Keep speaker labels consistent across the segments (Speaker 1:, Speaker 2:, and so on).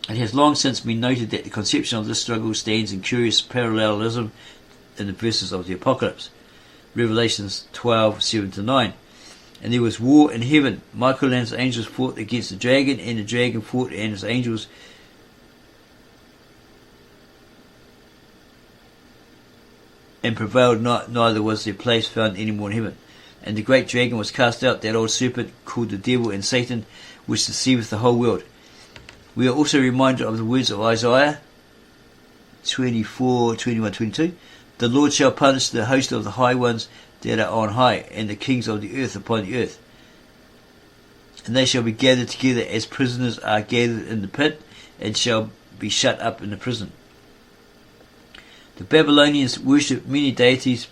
Speaker 1: It has long since been noted that the conception of this struggle stands in curious parallelism in the verses of the Apocalypse, Revelations 12:7-9. And there was war in heaven. Michael and his angels fought against the dragon, and the dragon fought and his angels and prevailed not, neither was their place found any more in heaven. And the great dragon was cast out, that old serpent called the devil and Satan, which deceiveth the whole world. We are also reminded of the words of Isaiah 24:21-22. The Lord shall punish the host of the high ones that are on high, and the kings of the earth upon the earth. And they shall be gathered together as prisoners are gathered in the pit, and shall be shut up in the prison. The Babylonians worshipped many deities,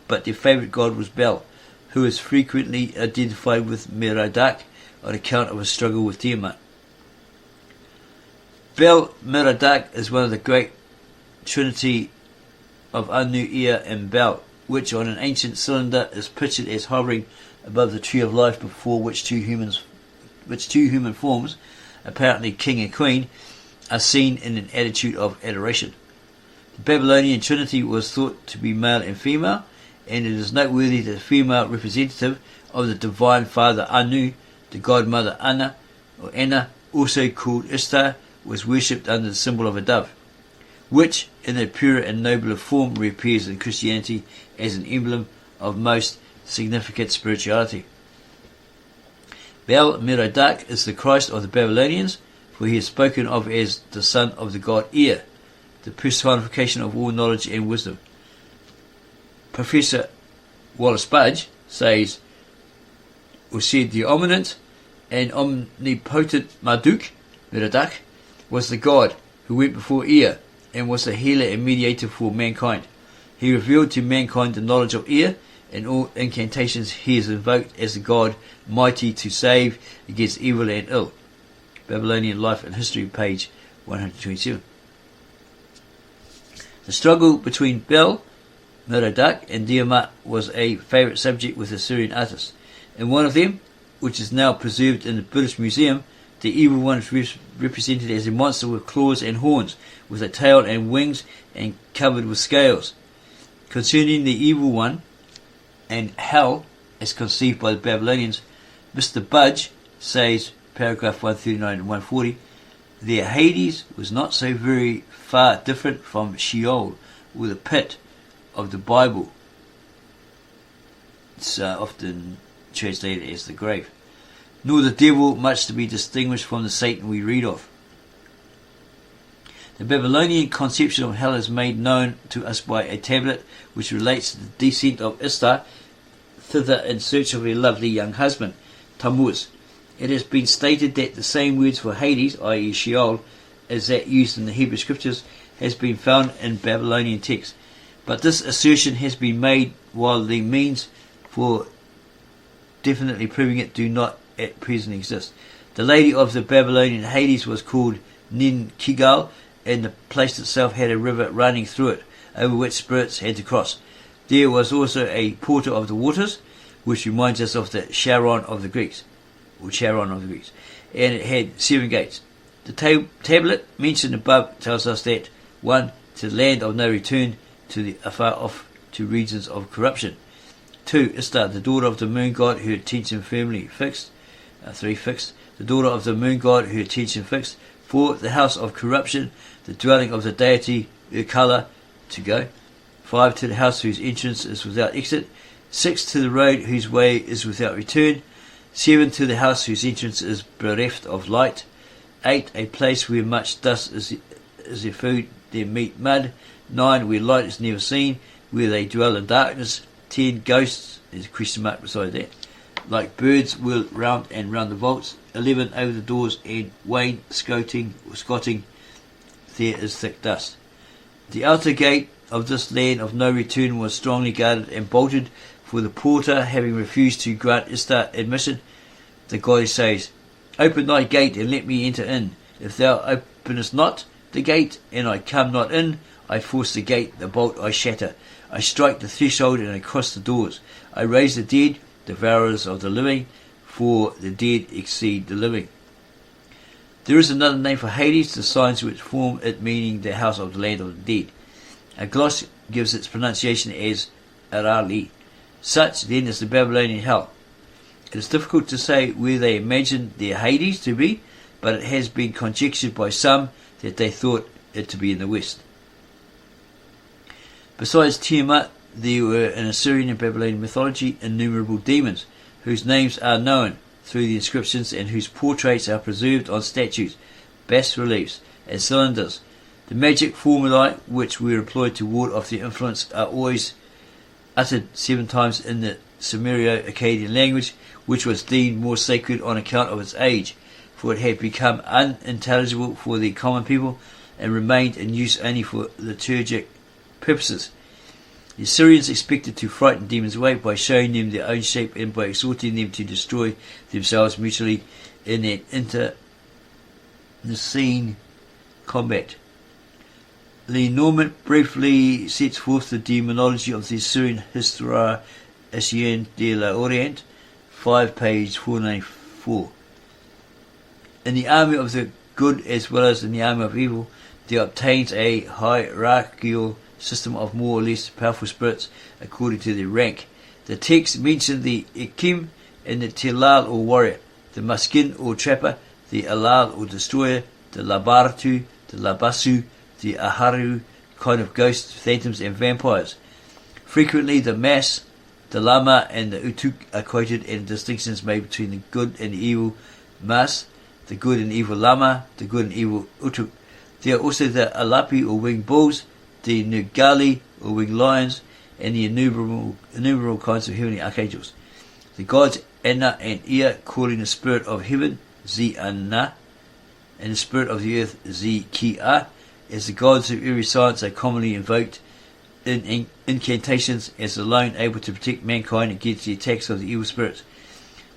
Speaker 1: but their favourite god was Bel, who is frequently identified with Merodach on account of a struggle with Tiamat. Bel Merodach is one of the great trinity of Anu, Ea and Bel, which on an ancient cylinder is pictured as hovering above the tree of life, before which two human forms, apparently king and queen, are seen in an attitude of adoration. The Babylonian trinity was thought to be male and female, and it is noteworthy that the female representative of the divine father Anu, the godmother Anna, also called Ishtar, was worshipped under the symbol of a dove, which in a purer and nobler form reappears in Christianity as an emblem of most significant spirituality. Bel Merodach is the Christ of the Babylonians, for he is spoken of as the son of the god Ea, the personification of all knowledge and wisdom. Professor Wallace Budge says, or said, the omniscient and omnipotent Marduk, Merodach, was the god who went before Ea and was the healer and mediator for mankind. He revealed to mankind the knowledge of Ea, and all incantations he is invoked as the god mighty to save against evil and ill. Babylonian Life and History, page 127. The struggle between Bel Merodach and Tiamat was a favourite subject with Assyrian artists. In one of them, which is now preserved in the British Museum, the evil one is represented as a monster with claws and horns, with a tail and wings, and covered with scales. Concerning the evil one and hell, as conceived by the Babylonians, Mr. Budge says, paragraph 139 and 140, their Hades was not so very far different from Sheol, or the pit of the Bible. It's often translated as the grave. Nor the devil much to be distinguished from the Satan we read of. The Babylonian conception of hell is made known to us by a tablet which relates to the descent of Ishtar thither in search of her lovely young husband, Tammuz. It has been stated that the same words for Hades, i.e. Sheol, as that used in the Hebrew Scriptures, has been found in Babylonian texts. But this assertion has been made while the means for definitely proving it do not at present exist. The lady of the Babylonian Hades was called Nin-Kigal, and the place itself had a river running through it, over which spirits had to cross. There was also a porter of the waters, which reminds us of the Charon of the Greeks, and it had 7 gates. The tablet mentioned above tells us that 1. To the land of no return, to the afar off, to regions of corruption. 2. Ishtar, the daughter of the moon god, her attention firmly fixed. 3. Fixed, the daughter of the moon god, her attention fixed. 4. The house of corruption, the dwelling of the deity 𝒀𒃵, to go. 5. To the house whose entrance is without exit. 6. To the road whose way is without return. 7. To the house whose entrance is bereft of light. 8. A place where much dust is their food, their meat mud. 9. Where light is never seen, where they dwell in darkness. 10. Ghosts, there's a question mark beside that, like birds whirl round and round the vaults. 11. Over the doors and wane scotting, there is thick dust. The outer gate of this land of no return was strongly guarded and bolted, for the porter having refused to grant Ishtar admission, the goddess says, Open thy gate and let me enter in. If thou openest not the gate, and I come not in, I force the gate, the bolt I shatter. I strike the threshold and I cross the doors. I raise the dead, devourers of the living, for the dead exceed the living. There is another name for Hades, the signs which form it, meaning the house of the land of the dead. A gloss gives its pronunciation as Arali. Such, then, is the Babylonian hell. It is difficult to say where they imagined their Hades to be, but it has been conjectured by some that they thought it to be in the west. Besides Tiamat, there were in Assyrian and Babylonian mythology innumerable demons, whose names are known through the inscriptions and whose portraits are preserved on statues, bas-reliefs, and cylinders. The magic formulae which were employed to ward off their influence are always uttered 7 times in the Sumero-Akkadian language, which was deemed more sacred on account of its age, for it had become unintelligible for the common people and remained in use only for liturgic purposes. The Assyrians expected to frighten demons away by showing them their own shape and by exhorting them to destroy themselves mutually in an internecine combat. Lenormand briefly sets forth the demonology of the Assyrian Histoire Ancienne de l'Orient, 5 page 494. In the army of the good as well as in the army of evil, there obtains a hierarchical system of more or less powerful spirits according to their rank. The text mentioned the Ekim and the Telal or warrior, the Maskin or trapper, the Alal or destroyer, the Labartu, the Labasu, the Aharu, kind of ghosts, phantoms and vampires. Frequently the Mas, the Lama and the Utuk are quoted, and distinctions made between the good and the evil Mas, the good and evil Lama, the good and evil Utuk. There are also the Alapi or winged bulls, the Nugali or winged lions, and the innumerable kinds of heavenly archangels. The gods Anna and Ea, calling the spirit of heaven Zi-Anna and the spirit of the earth Zi-Ki-A, as the gods of every science are commonly invoked in incantations as alone able to protect mankind against the attacks of the evil spirits.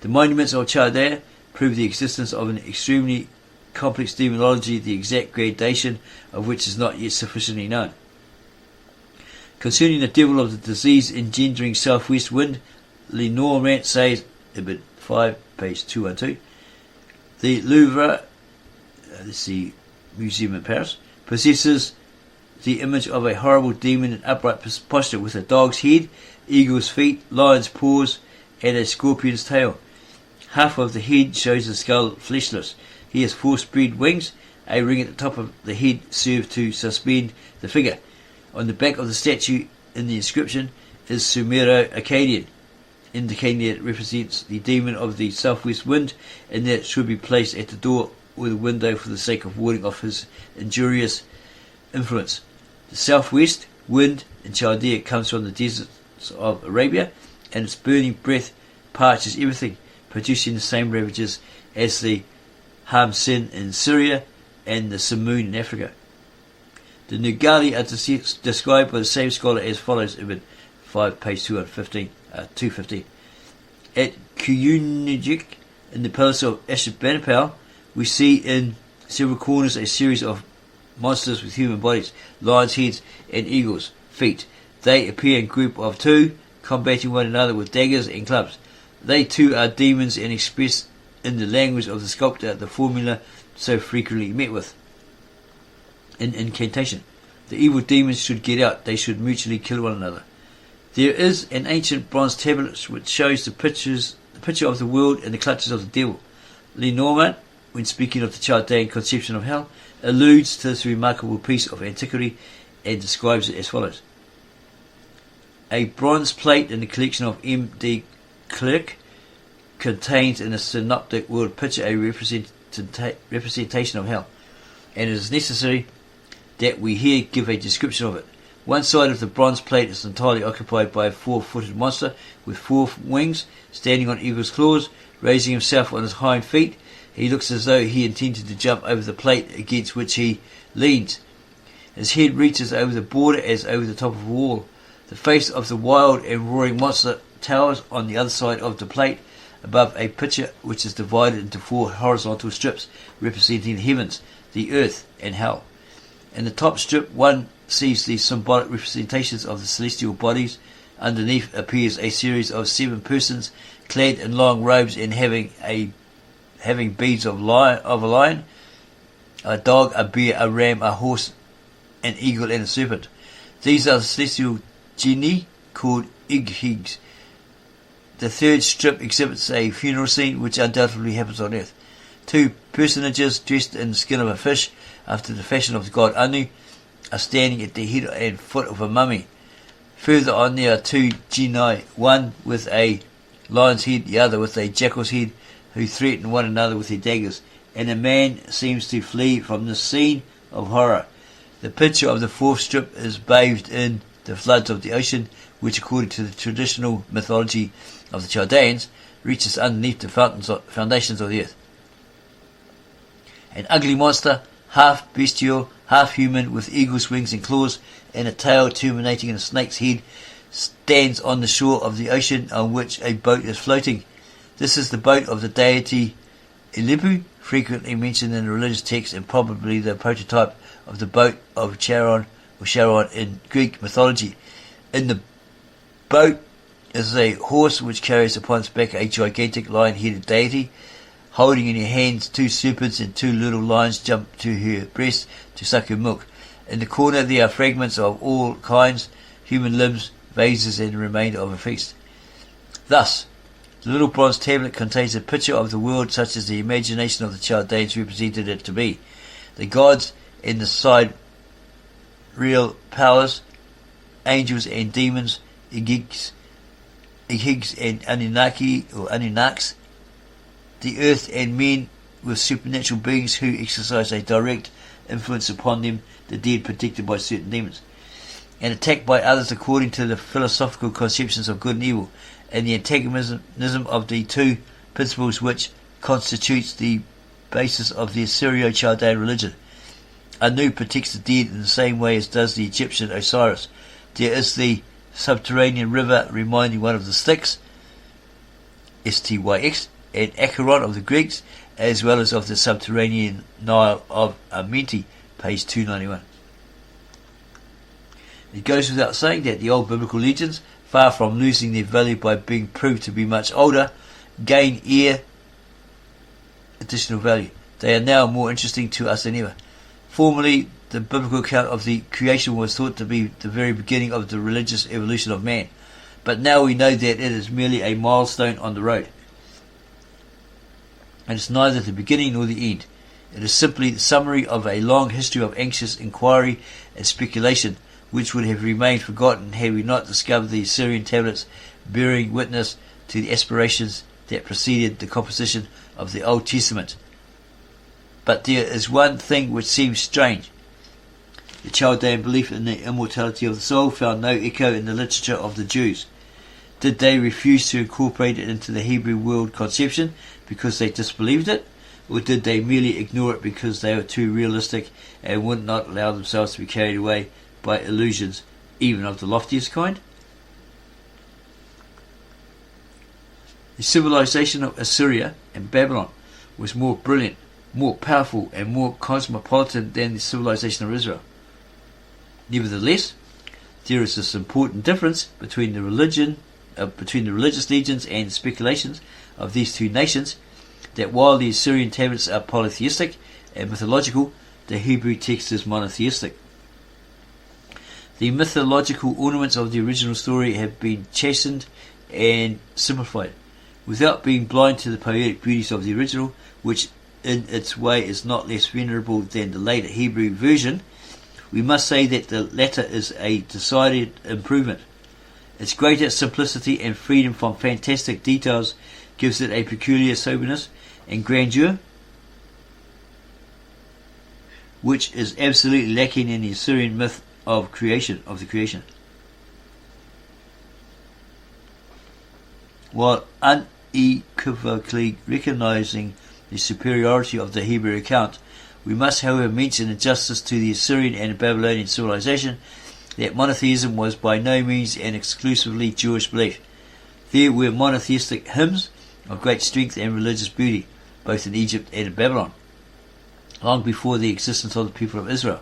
Speaker 1: The monuments of Chaldea prove the existence of an extremely complex demonology, the exact gradation of which is not yet sufficiently known. Concerning the devil of the disease engendering southwest wind, Lenormand says, Ibid 5, page 212, the Louvre, this is the museum in Paris, possesses the image of a horrible demon in upright posture with a dog's head, eagle's feet, lion's paws, and a scorpion's tail. Half of the head shows the skull fleshless. He has 4 spread wings. A ring at the top of the head serves to suspend the figure. On the back of the statue in the inscription is Sumero-Akkadian, indicating that it represents the demon of the southwest wind and that it should be placed at the door or the window for the sake of warding off his injurious influence. The southwest wind in Chaldea comes from the deserts of Arabia, and its burning breath parches everything, producing the same ravages as the Hamsin in Syria and the Simoon in Africa. The Nugali are described by the same scholar as follows, Ibid 5, page 215. At 𒀀🂵💆, in the palace of Ashurbanipal, we see in several corners a series of monsters with human bodies, lions' heads and eagles' feet. They appear in a group of 2, combating one another with daggers and clubs. They too are demons and express in the language of the sculptor the formula so frequently met with in incantation. The evil demons should get out, they should mutually kill one another. There is an ancient bronze tablet which shows the picture of the world in the clutches of the devil. Lenormand, when speaking of the Chaldean conception of hell, alludes to this remarkable piece of antiquity and describes it as follows. A bronze plate in the collection of M. de Klerk contains in a synoptic world picture a representation of hell, and it is necessary that we here give a description of it. One side of the bronze plate is entirely occupied by a 4-footed monster with 4 wings, standing on eagle's claws, raising himself on his hind feet. He looks as though he intended to jump over the plate against which he leans. His head reaches over the border as over the top of a wall. The face of the wild and roaring monster towers on the other side of the plate, above a picture which is divided into 4 horizontal strips representing the heavens, the earth, and hell. In the top strip, one sees the symbolic representations of the celestial bodies. Underneath appears a series of 7 persons clad in long robes and having beads of a lion, a dog, a bear, a ram, a horse, an eagle, and a serpent. These are the celestial genii called 𒀀🂵💈. The third strip exhibits a funeral scene which undoubtedly happens on earth. Two personages dressed in the skin of a fish after the fashion of the god Anu are standing at the head and foot of a mummy. Further on there are two genii, one with a lion's head, the other with a jackal's head, who threaten one another with their daggers, and a man seems to flee from the scene of horror. The picture of the fourth strip is bathed in the floods of the ocean, which according to the traditional mythology of the Chaldeans reaches underneath the foundations of the earth. An ugly monster, half bestial, half human, with eagle's wings and claws, and a tail terminating in a snake's head, stands on the shore of the ocean on which a boat is floating. This is the boat of the deity Ilipu, frequently mentioned in the religious text, and probably the prototype of the boat of Charon or Charon in Greek mythology. In the boat is a horse which carries upon its back a gigantic lion-headed deity, holding in her hands two serpents, and two little lions jump to her breast to suck her milk. In the corner there are fragments of all kinds, human limbs, vases, and the remainder of a feast. Thus, the little bronze tablet contains a picture of the world such as the imagination of the Chaldeans represented it to be. The gods and the side real powers, angels and demons, 𒀀🂵💈, and Anunnaki or Anunnaks, the earth and men with supernatural beings who exercise a direct influence upon them, the dead protected by certain demons, and attacked by others according to the philosophical conceptions of good and evil, and the antagonism of the two principles which constitutes the basis of the Assyrio-Chaldean religion. Anu protects the dead in the same way as does the Egyptian Osiris. There is the subterranean river reminding one of the Styx, STYX, and Acheron of the Greeks, as well as of the subterranean Nile of Amenti, page 291. It goes without saying that the old biblical legends, far from losing their value by being proved to be much older, gain additional value. They are now more interesting to us than ever. Formerly, the biblical account of the creation was thought to be the very beginning of the religious evolution of man, but now we know that it is merely a milestone on the road. And it's neither the beginning nor the end. It is simply the summary of a long history of anxious inquiry and speculation, which would have remained forgotten had we not discovered the Assyrian tablets bearing witness to the aspirations that preceded the composition of the Old Testament. But there is one thing which seems strange. The Chaldean belief in the immortality of the soul found no echo in the literature of the Jews. Did they refuse to incorporate it into the Hebrew world conception because they disbelieved it? Or did they merely ignore it because they were too realistic and would not allow themselves to be carried away by illusions, even of the loftiest kind? The civilization of Assyria and Babylon was more brilliant, more powerful, and more cosmopolitan than the civilization of Israel. Nevertheless, there is this important difference between the religious legends and speculations of these two nations, that while the Assyrian tablets are polytheistic and mythological, the Hebrew text is monotheistic. The mythological ornaments of the original story have been chastened and simplified. Without being blind to the poetic beauties of the original, which in its way is not less venerable than the later Hebrew version, we must say that the latter is a decided improvement. Its greater simplicity and freedom from fantastic details gives it a peculiar soberness and grandeur, which is absolutely lacking in the Assyrian myth of the creation. While unequivocally recognizing the superiority of the Hebrew account, we must however mention in justice to the Assyrian and Babylonian civilization that monotheism was by no means an exclusively Jewish belief. There were monotheistic hymns of great strength and religious beauty, both in Egypt and in Babylon, long before the existence of the people of Israel.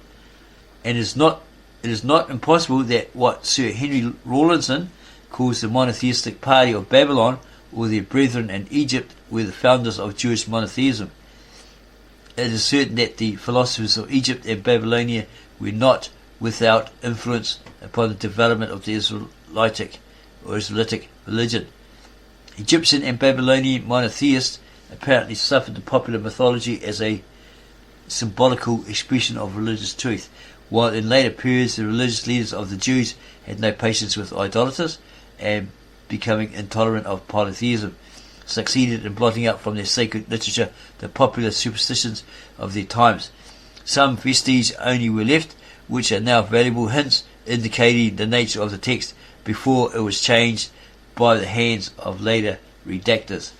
Speaker 1: And it is not impossible that what Sir Henry Rawlinson calls the monotheistic party of Babylon, or their brethren in Egypt, were the founders of Jewish monotheism. it is certain that the philosophers of Egypt and Babylonia were not without influence upon the development of the Israelitic religion. Egyptian and Babylonian monotheists apparently suffered the popular mythology as a symbolical expression of religious truth, while in later periods the religious leaders of the Jews had no patience with idolaters and, becoming intolerant of polytheism, succeeded in blotting out from their sacred literature the popular superstitions of their times. Some vestiges only were left, which are now valuable hints indicating the nature of the text before it was changed by the hands of later redactors.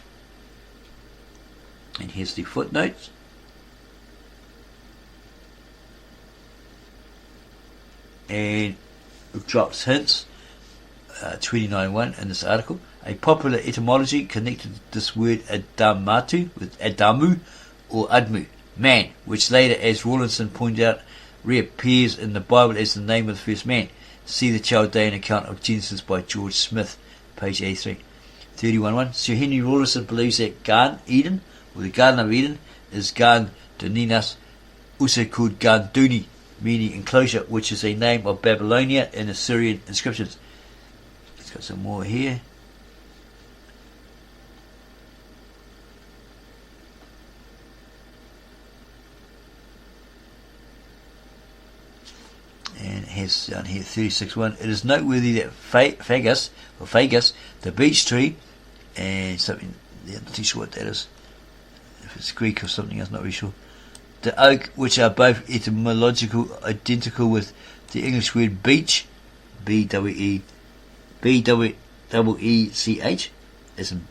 Speaker 1: And here's the footnotes. And it drops hints, 29.1 in this article. A popular etymology connected this word Adamatu with Adamu or Admu, man, which later, as Rawlinson pointed out, reappears in the Bible as the name of the first man. See the Chaldean account of Genesis by George Smith, page 83. 31.1. Sir Henry Rawlinson believes that Gan Eden, or the Garden of Eden, is Gan Duninas, also called Gan Duni, meaning enclosure, which is a name of Babylonia in Assyrian inscriptions. Let's got some more here. And it has down here 36.1. It is noteworthy that Fagus, the beech tree, and something, I'm not too sure what that is. If it's Greek or something else, not really sure. The oak, which are both etymologically identical with the English word beech, B-E-E-C-H, as in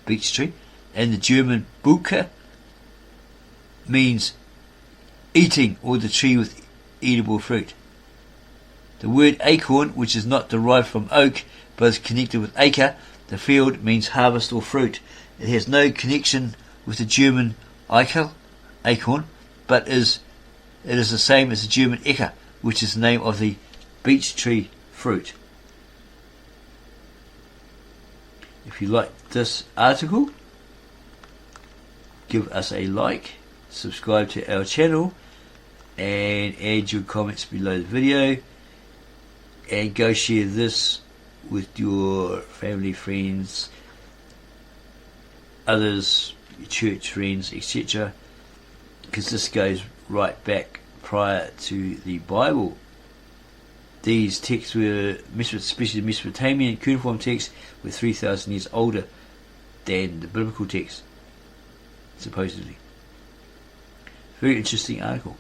Speaker 1: beech tree, and the German Buche means eating, or the tree with edible fruit. The word acorn, which is not derived from oak but is connected with acre, the field, means harvest or fruit. It has no connection with the German _ʀækæd, acorn, but it is the same as the German _ʀækæ, which is the name of the beech tree fruit. If you like this article, give us a like, subscribe to our channel, and add your comments below the video, and go share this with your family, friends, others, your church friends, etc., because this goes right back prior to the Bible. These texts were, especially the Mesopotamian cuneiform texts, were 3,000 years older than the biblical text, supposedly. Very interesting article.